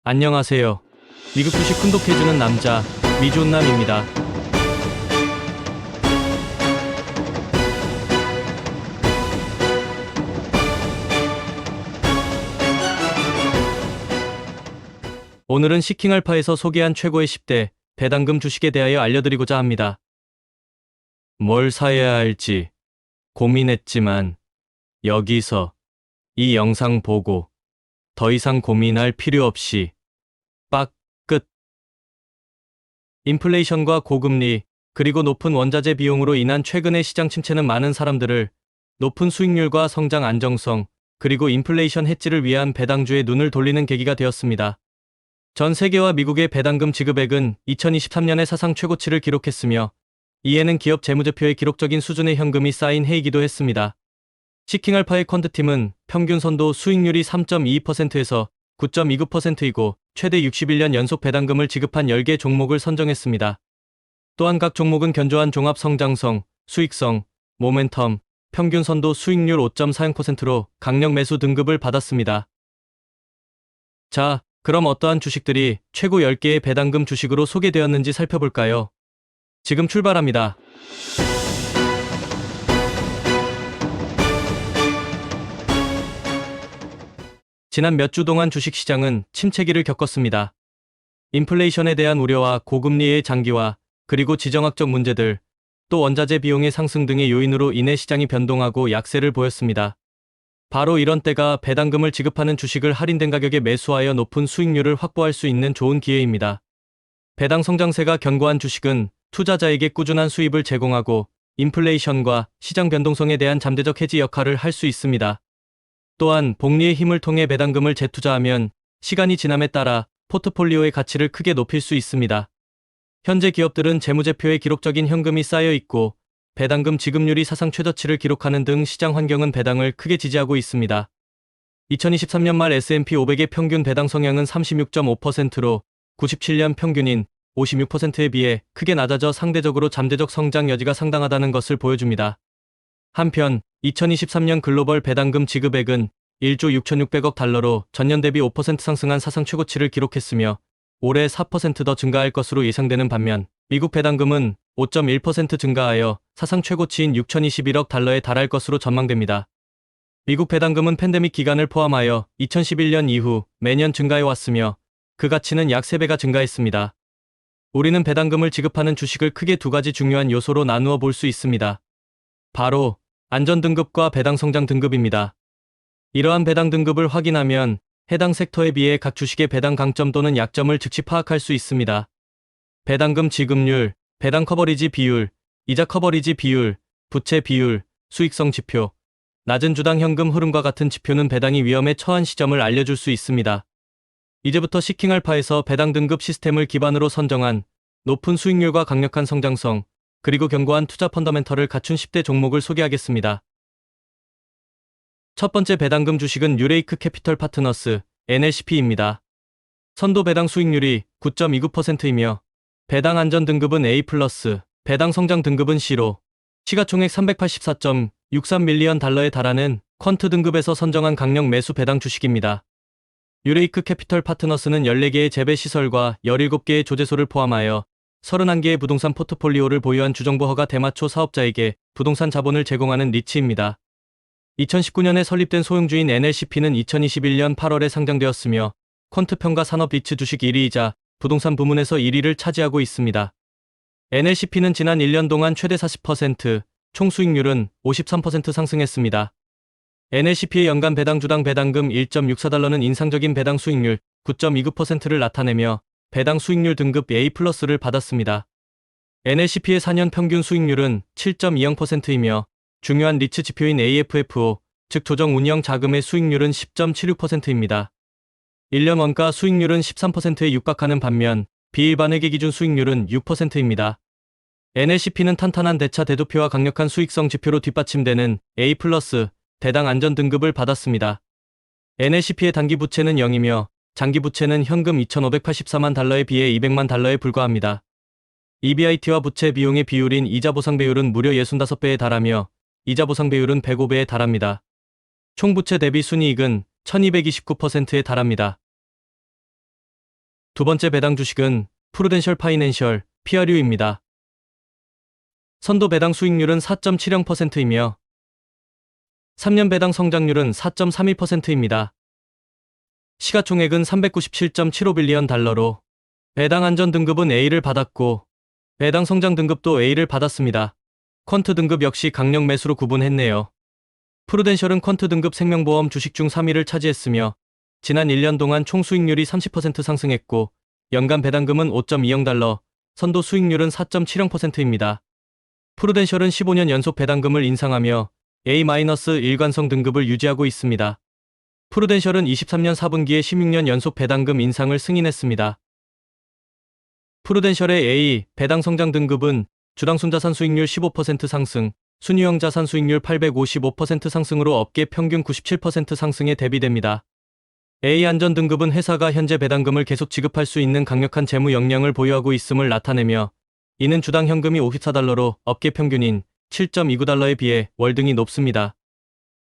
안녕하세요. 미국 주식 훈독해주는 남자, 미존남입니다. 오늘은 시킹알파에서 소개한 최고의 10대 배당금 주식에 대하여 알려드리고자 합니다. 뭘 사야 할지 고민했지만 여기서 이 영상 보고 더 이상 고민할 필요 없이 빡 끝. 인플레이션과 고금리 그리고 높은 원자재 비용으로 인한 최근의 시장 침체는 많은 사람들을 높은 수익률과 성장 안정성 그리고 인플레이션 해지를 위한 배당주에 눈을 돌리는 계기가 되었습니다. 전 세계와 미국의 배당금 지급액은 2023년에 사상 최고치를 기록했으며 이에는 기업 재무제표에 기록적인 수준의 현금이 쌓인 해이기도 했습니다. 시킹알파의 퀀트팀은 평균 선도 수익률이 3.22%에서 9.29%이고 최대 61년 연속 배당금을 지급한 10개 종목을 선정했습니다. 또한 각 종목은 견조한 종합 성장성, 수익성, 모멘텀, 평균 선도 수익률 5.40%로 강력 매수 등급을 받았습니다. 자, 그럼 어떠한 주식들이 최고 10개의 배당금 주식으로 소개되었는지 살펴볼까요? 지금 출발합니다. 지난 몇 주 동안 주식시장은 침체기를 겪었습니다. 인플레이션에 대한 우려와 고금리의 장기화, 그리고 지정학적 문제들, 또 원자재 비용의 상승 등의 요인으로 인해 시장이 변동하고 약세를 보였습니다. 바로 이런 때가 배당금을 지급하는 주식을 할인된 가격에 매수하여 높은 수익률을 확보할 수 있는 좋은 기회입니다. 배당 성장세가 견고한 주식은 투자자에게 꾸준한 수입을 제공하고 인플레이션과 시장 변동성에 대한 잠재적 해지 역할을 할 수 있습니다. 또한 복리의 힘을 통해 배당금을 재투자하면 시간이 지남에 따라 포트폴리오의 가치를 크게 높일 수 있습니다. 현재 기업들은 재무제표에 기록적인 현금이 쌓여 있고 배당금 지급률이 사상 최저치를 기록하는 등 시장 환경은 배당을 크게 지지하고 있습니다. 2023년 말 S&P 500의 평균 배당 성향은 36.5%로 97년 평균인 56%에 비해 크게 낮아져 상대적으로 잠재적 성장 여지가 상당하다는 것을 보여줍니다. 한편 2023년 글로벌 배당금 지급액은 1조 6,600억 달러로 전년 대비 5% 상승한 사상 최고치를 기록했으며 올해 4% 더 증가할 것으로 예상되는 반면 미국 배당금은 5.1% 증가하여 사상 최고치인 6,021억 달러에 달할 것으로 전망됩니다. 미국 배당금은 팬데믹 기간을 포함하여 2011년 이후 매년 증가해 왔으며 그 가치는 약 3배가 증가했습니다. 우리는 배당금을 지급하는 주식을 크게 두 가지 중요한 요소로 나누어 볼 수 있습니다. 바로 안전등급과 배당성장 등급입니다. 이러한 배당 등급을 확인하면 해당 섹터에 비해 각 주식의 배당 강점 또는 약점을 즉시 파악할 수 있습니다. 배당금 지급률, 배당 커버리지 비율, 이자 커버리지 비율, 부채 비율, 수익성 지표, 낮은 주당 현금 흐름과 같은 지표는 배당이 위험에 처한 시점을 알려줄 수 있습니다. 이제부터 시킹알파에서 배당 등급 시스템을 기반으로 선정한 높은 수익률과 강력한 성장성, 그리고 견고한 투자 펀더멘털을 갖춘 10대 종목을 소개하겠습니다. 첫 번째 배당금 주식은 뉴레이크 캐피털 파트너스, NLCP입니다. 선도 배당 수익률이 9.29%이며 배당 안전 등급은 A+, 배당 성장 등급은 C로 시가총액 384.63밀리언 달러에 달하는 퀀트 등급에서 선정한 강력 매수 배당 주식입니다. 뉴레이크 캐피털 파트너스는 14개의 재배시설과 17개의 조제소를 포함하여 31개의 부동산 포트폴리오를 보유한 주정부 허가 대마초 사업자에게 부동산 자본을 제공하는 리츠입니다. 2019년에 설립된 소형주인 NLCP는 2021년 8월에 상장되었으며 퀀트 평가 산업 리츠 주식 1위이자 부동산 부문에서 1위를 차지하고 있습니다. NLCP는 지난 1년 동안 최대 40%, 총 수익률은 53% 상승했습니다. NLCP의 연간 배당 주당 배당금 1.64달러는 인상적인 배당 수익률 9.29%를 나타내며 배당 수익률 등급 A+를 받았습니다. NLCP의 4년 평균 수익률은 7.20%이며 중요한 리츠 지표인 AFFO, 즉 조정 운영 자금의 수익률은 10.76%입니다. 1년 원가 수익률은 13%에 육박하는 반면 비일반회계 기준 수익률은 6%입니다. NLCP는 탄탄한 대차 대조표와 강력한 수익성 지표로 뒷받침되는 A+, 배당 안전 등급을 받았습니다. NLCP의 단기 부채는 0이며 장기 부채는 현금 2,584만 달러에 비해 200만 달러에 불과합니다. EBIT와 부채 비용의 비율인 이자 보상 배율은 무려 65배에 달하며 이자 보상 배율은 105배에 달합니다. 총 부채 대비 순이익은 1229%에 달합니다. 두 번째 배당 주식은 프루덴셜 파이낸셜, PRU입니다. 선도 배당 수익률은 4.70%이며 3년 배당 성장률은 4.32%입니다. 시가총액은 397.75빌리언 달러로 배당 안전 등급은 A를 받았고 배당 성장 등급도 A를 받았습니다. 퀀트 등급 역시 강력 매수로 구분했네요. 프루덴셜은 퀀트 등급 생명보험 주식 중 3위를 차지했으며 지난 1년 동안 총 수익률이 30% 상승했고 연간 배당금은 5.20 달러, 선도 수익률은 4.70%입니다. 프루덴셜은 15년 연속 배당금을 인상하며 A- 일관성 등급을 유지하고 있습니다. 프루덴셜은 23년 4분기에 16년 연속 배당금 인상을 승인했습니다. 프루덴셜의 A 배당 성장 등급은 주당 순자산 수익률 15% 상승, 순유형 자산 수익률 855% 상승으로 업계 평균 97% 상승에 대비됩니다. A 안전 등급은 회사가 현재 배당금을 계속 지급할 수 있는 강력한 재무 역량을 보유하고 있음을 나타내며 이는 주당 현금이 54달러로 업계 평균인 7.29달러에 비해 월등히 높습니다.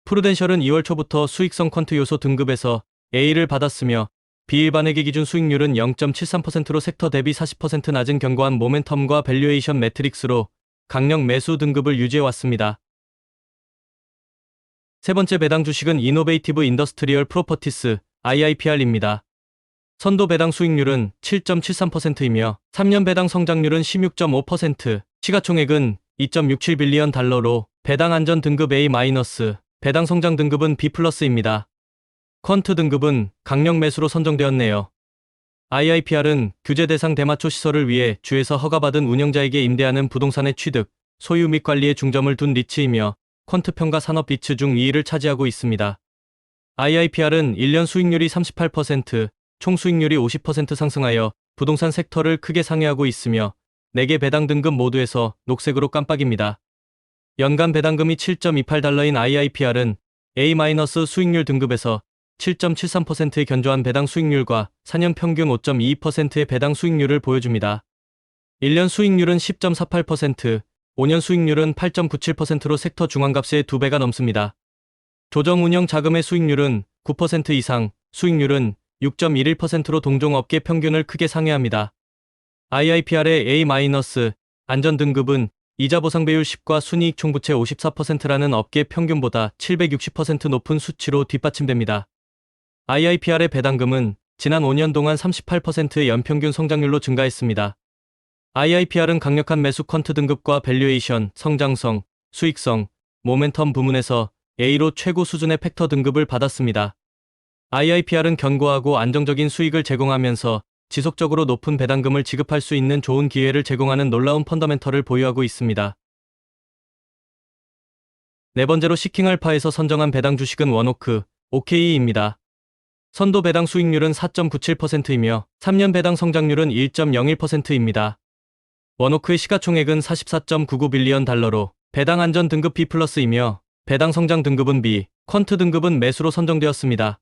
프루덴셜은 2월 초부터 수익성 퀀트 요소 등급에서 A를 받았으며 비일반회계 기준 수익률은 0.73%로 섹터 대비 40% 낮은 견고한 모멘텀과 밸류에이션 매트릭스로 강력 매수 등급을 유지해왔습니다. 세 번째 배당 주식은 이노베이티브 인더스트리얼 프로퍼티스, IIPR입니다. 선도 배당 수익률은 7.73%이며 3년 배당 성장률은 16.5%, 시가총액은 2.67빌리언 달러로 배당 안전 등급 A-, 배당 성장 등급은 B+입니다. 퀀트 등급은 강력 매수로 선정되었네요. IIPR은 규제 대상 대마초 시설을 위해 주에서 허가받은 운영자에게 임대하는 부동산의 취득, 소유 및 관리에 중점을 둔 리츠이며 퀀트 평가 산업 리츠 중 2위를 차지하고 있습니다. IIPR은 1년 수익률이 38%, 총 수익률이 50% 상승하여 부동산 섹터를 크게 상회하고 있으며 4개 배당 등급 모두에서 녹색으로 깜빡입니다. 연간 배당금이 7.28달러인 IIPR은 A- 수익률 등급에서 7.73%의 견조한 배당 수익률과 4년 평균 5.22%의 배당 수익률을 보여줍니다. 1년 수익률은 10.48%, 5년 수익률은 8.97%로 섹터 중앙값의 2배가 넘습니다. 조정 운영 자금의 수익률은 9% 이상, 수익률은 6.11%로 동종업계 평균을 크게 상회합니다. IIPR의 A- 안전 등급은 이자 보상 배율 10과 순이익 총부채 54%라는 업계 평균보다 760% 높은 수치로 뒷받침됩니다. IIPR의 배당금은 지난 5년 동안 38%의 연평균 성장률로 증가했습니다. IIPR은 강력한 매수 퀀트 등급과 밸류에이션, 성장성, 수익성, 모멘텀 부문에서 A로 최고 수준의 팩터 등급을 받았습니다. IIPR은 견고하고 안정적인 수익을 제공하면서 지속적으로 높은 배당금을 지급할 수 있는 좋은 기회를 제공하는 놀라운 펀더멘털을 보유하고 있습니다. 네 번째로 시킹알파에서 선정한 배당 주식은 원오크, OKE입니다. 선도 배당 수익률은 4.97%이며 3년 배당 성장률은 1.01%입니다. 원오크의 시가총액은 44.99빌리언 달러로 배당 안전 등급 B+이며 배당 성장 등급은 B, 퀀트 등급은 매수로 선정되었습니다.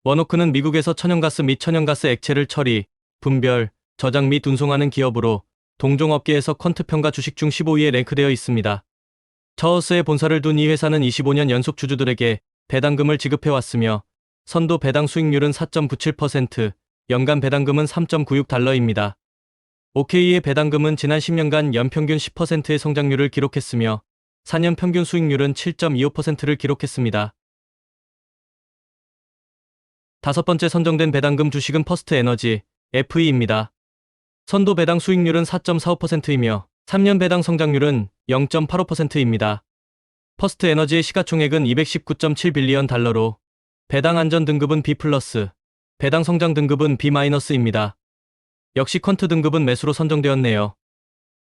원오크는 미국에서 천연가스 및 천연가스 액체를 처리, 분별, 저장 및 운송하는 기업으로 동종업계에서 퀀트 평가 주식 중 15위에 랭크되어 있습니다. 처어스에 본사를 둔 이 회사는 25년 연속 주주들에게 배당금을 지급해왔으며 선도 배당 수익률은 4.97%, 연간 배당금은 3.96달러입니다. OKE의 배당금은 지난 10년간 연평균 10%의 성장률을 기록했으며 4년 평균 수익률은 7.25%를 기록했습니다. 다섯 번째 선정된 배당금 주식은 퍼스트 에너지, FE입니다. 선도 배당 수익률은 4.45%이며 3년 배당 성장률은 0.85%입니다. 퍼스트 에너지의 시가총액은 219.7빌리언 달러로 배당 안전 등급은 B+, 배당 성장 등급은 B-입니다. 역시 퀀트 등급은 매수로 선정되었네요.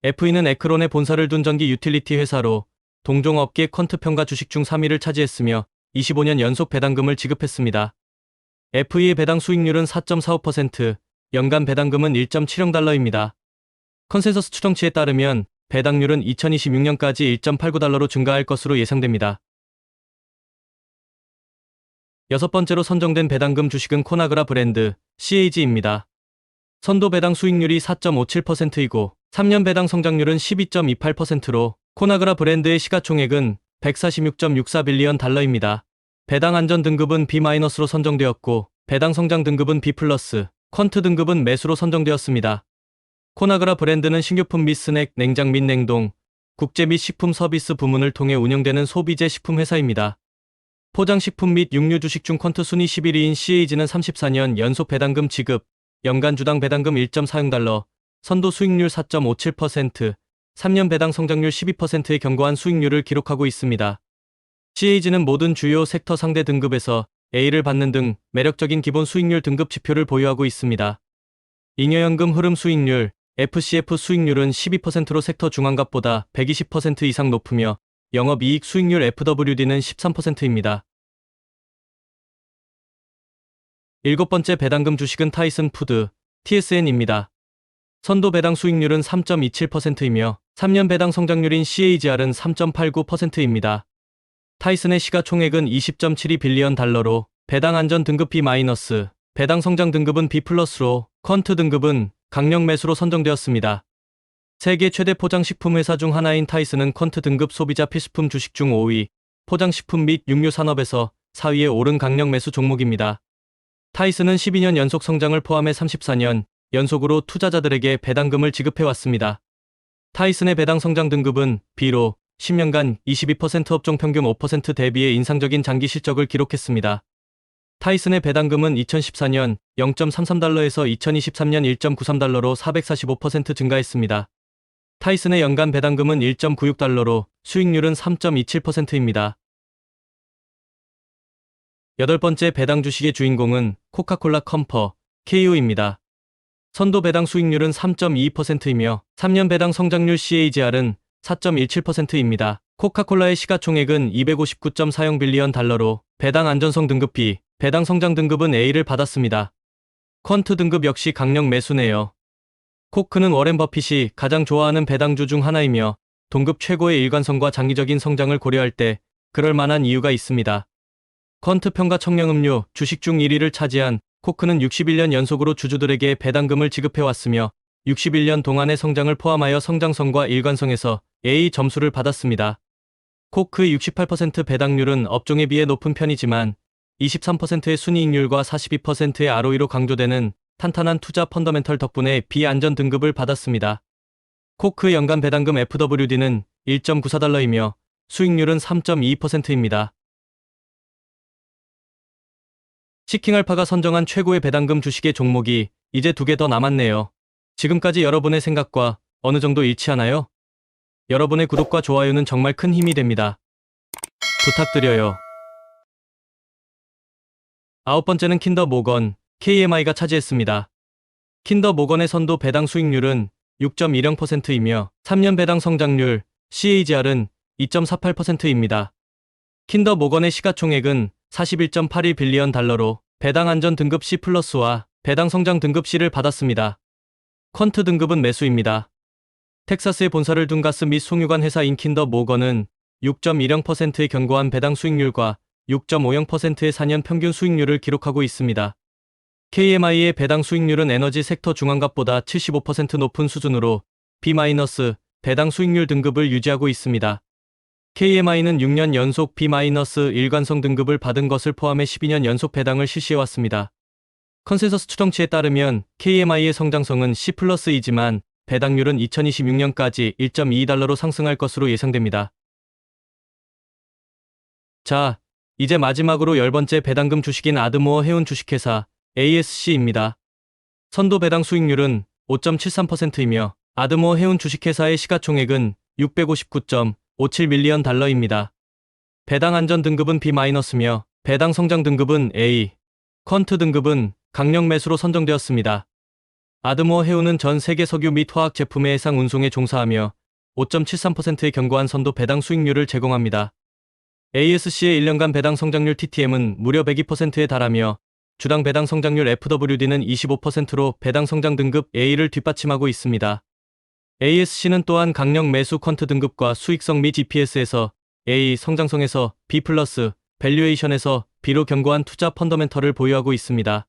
FE는 에크론에 본사를 둔 전기 유틸리티 회사로 동종업계 퀀트 평가 주식 중 3위를 차지했으며 25년 연속 배당금을 지급했습니다. FE의 배당 수익률은 4.45%, 연간 배당금은 1.70달러입니다. 컨센서스 추정치에 따르면 배당률은 2026년까지 1.89달러로 증가할 것으로 예상됩니다. 여섯 번째로 선정된 배당금 주식은 코나그라 브랜드, CAG입니다. 선도 배당 수익률이 4.57%이고 3년 배당 성장률은 12.28%로 코나그라 브랜드의 시가총액은 146.64빌리언 달러입니다. 배당 안전 등급은 B-로 선정되었고 배당 성장 등급은 B+, 퀀트 등급은 매수로 선정되었습니다. 코나그라 브랜드는 식료품 및 스낵, 냉장 및 냉동, 국제 및 식품 서비스 부문을 통해 운영되는 소비재 식품 회사입니다. 포장식품 및 육류 주식 중 퀀트 순위 11위인 CAG는 34년 연속 배당금 지급, 연간 주당 배당금 1.40달러, 선도 수익률 4.57%, 3년 배당 성장률 12%의 견고한 수익률을 기록하고 있습니다. CAG는 모든 주요 섹터 상대 등급에서 A를 받는 등 매력적인 기본 수익률 등급 지표를 보유하고 있습니다. 잉여연금 흐름 수익률, FCF 수익률은 12%로 섹터 중앙값보다 120% 이상 높으며 영업이익 수익률 FWD는 13%입니다. 일곱 번째 배당금 주식은 타이슨 푸드, TSN입니다. 선도 배당 수익률은 3.27%이며 3년 배당 성장률인 CAGR은 3.89%입니다. 타이슨의 시가총액은 20.72빌리언 달러로 배당 안전 등급 B-, 배당 성장 등급은 B+로 퀀트 등급은 강력 매수로 선정되었습니다. 세계 최대 포장식품 회사 중 하나인 타이슨은 퀀트 등급 소비자 필수품 주식 중 5위, 포장식품 및 육류 산업에서 4위에 오른 강력 매수 종목입니다. 타이슨은 12년 연속 성장을 포함해 34년 연속으로 투자자들에게 배당금을 지급해왔습니다. 타이슨의 배당 성장 등급은 B로 10년간 22% 업종 평균 5% 대비의 인상적인 장기 실적을 기록했습니다. 타이슨의 배당금은 2014년 0.33달러에서 2023년 1.93달러로 445% 증가했습니다. 타이슨의 연간 배당금은 1.96달러로 수익률은 3.27%입니다. 여덟 번째 배당 주식의 주인공은 코카콜라 컴퍼, KO입니다. 선도 배당 수익률은 3.22%이며 3년 배당 성장률 CAGR은 4.17%입니다. 코카콜라의 시가총액은 259.40빌리언 달러로 배당 안전성 등급 B, 배당 성장 등급은 A를 받았습니다. 퀀트 등급 역시 강력 매수네요. 코크는 워렌 버핏이 가장 좋아하는 배당주 중 하나이며 동급 최고의 일관성과 장기적인 성장을 고려할 때 그럴 만한 이유가 있습니다. 퀀트 평가 청량음료 주식 중 1위를 차지한 코크는 61년 연속으로 주주들에게 배당금을 지급해왔으며 61년 동안의 성장을 포함하여 성장성과 일관성에서 A 점수를 받았습니다. 코크의 68% 배당률은 업종에 비해 높은 편이지만 23%의 순이익률과 42%의 ROE로 강조되는 탄탄한 투자 펀더멘털 덕분에 비안전 등급을 받았습니다. 코크의 연간 배당금 FWD는 1.94달러이며 수익률은 3.22%입니다. 시킹알파가 선정한 최고의 배당금 주식의 종목이 이제 2개 더 남았네요. 지금까지 여러분의 생각과 어느 정도 일치하나요? 여러분의 구독과 좋아요는 정말 큰 힘이 됩니다. 부탁드려요. 아홉 번째는 킨더 모건, KMI가 차지했습니다. 킨더 모건의 선도 배당 수익률은 6.10%이며 3년 배당 성장률 CAGR은 2.48%입니다. 킨더 모건의 시가총액은 41.81빌리언 달러로 배당 안전 등급 C+와 배당 성장 등급 C를 받았습니다. 퀀트 등급은 매수입니다. 텍사스에 본사를 둔 가스 및 송유관 회사인 킨더 모건은 6.10%의 견고한 배당 수익률과 6.50%의 4년 평균 수익률을 기록하고 있습니다. KMI의 배당 수익률은 에너지 섹터 중앙값보다 75% 높은 수준으로 B- 배당 수익률 등급을 유지하고 있습니다. KMI는 6년 연속 B- 일관성 등급을 받은 것을 포함해 12년 연속 배당을 실시해왔습니다. 컨센서스 추정치에 따르면 KMI의 성장성은 C+이지만 배당률은 2026년까지 1.22달러로 상승할 것으로 예상됩니다. 자, 이제 마지막으로 10번째 배당금 주식인 아드모어 해운 주식회사 ASC입니다. 선도 배당 수익률은 5.73%이며 아드모어 해운 주식회사의 시가총액은 659.57밀리언 달러입니다. 배당 안전 등급은 B-며 배당 성장 등급은 A, 퀀트 등급은 강력 매수로 선정되었습니다. 아드모어 해운은 전 세계 석유 및 화학 제품의 해상 운송에 종사하며 5.73%의 견고한 선도 배당 수익률을 제공합니다. ASC의 1년간 배당 성장률 TTM은 무려 102%에 달하며 주당 배당 성장률 FWD는 25%로 배당 성장 등급 A를 뒷받침하고 있습니다. ASC는 또한 강력 매수 퀀트 등급과 수익성 및 EPS에서 A, 성장성에서 B+, 밸류에이션에서 B로 견고한 투자 펀더멘털을 보유하고 있습니다.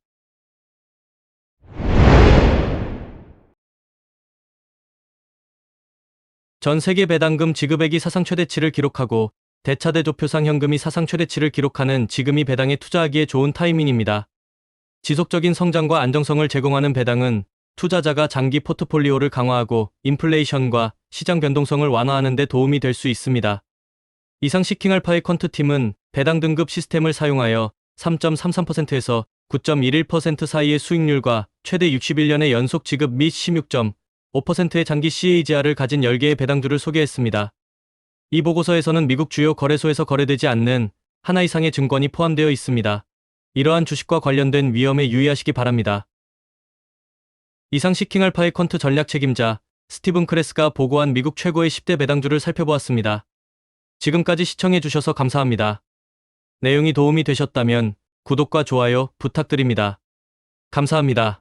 전 세계 배당금 지급액이 사상 최대치를 기록하고 대차대 조표상 현금이 사상 최대치를 기록하는 지금이 배당에 투자하기에 좋은 타이밍입니다. 지속적인 성장과 안정성을 제공하는 배당은 투자자가 장기 포트폴리오를 강화하고 인플레이션과 시장 변동성을 완화하는 데 도움이 될 수 있습니다. 이상 시킹알파의 퀀트팀은 배당 등급 시스템을 사용하여 3.33%에서 9.11% 사이의 수익률과 최대 61년의 연속 지급 및 16.5%의 장기 CAGR을 가진 10개의 배당주를 소개했습니다. 이 보고서에서는 미국 주요 거래소에서 거래되지 않는 하나 이상의 증권이 포함되어 있습니다. 이러한 주식과 관련된 위험에 유의하시기 바랍니다. 이상 시킹알파의 퀀트 전략 책임자 스티븐 크레스가 보고한 미국 최고의 10대 배당주를 살펴보았습니다. 지금까지 시청해주셔서 감사합니다. 내용이 도움이 되셨다면 구독과 좋아요 부탁드립니다. 감사합니다.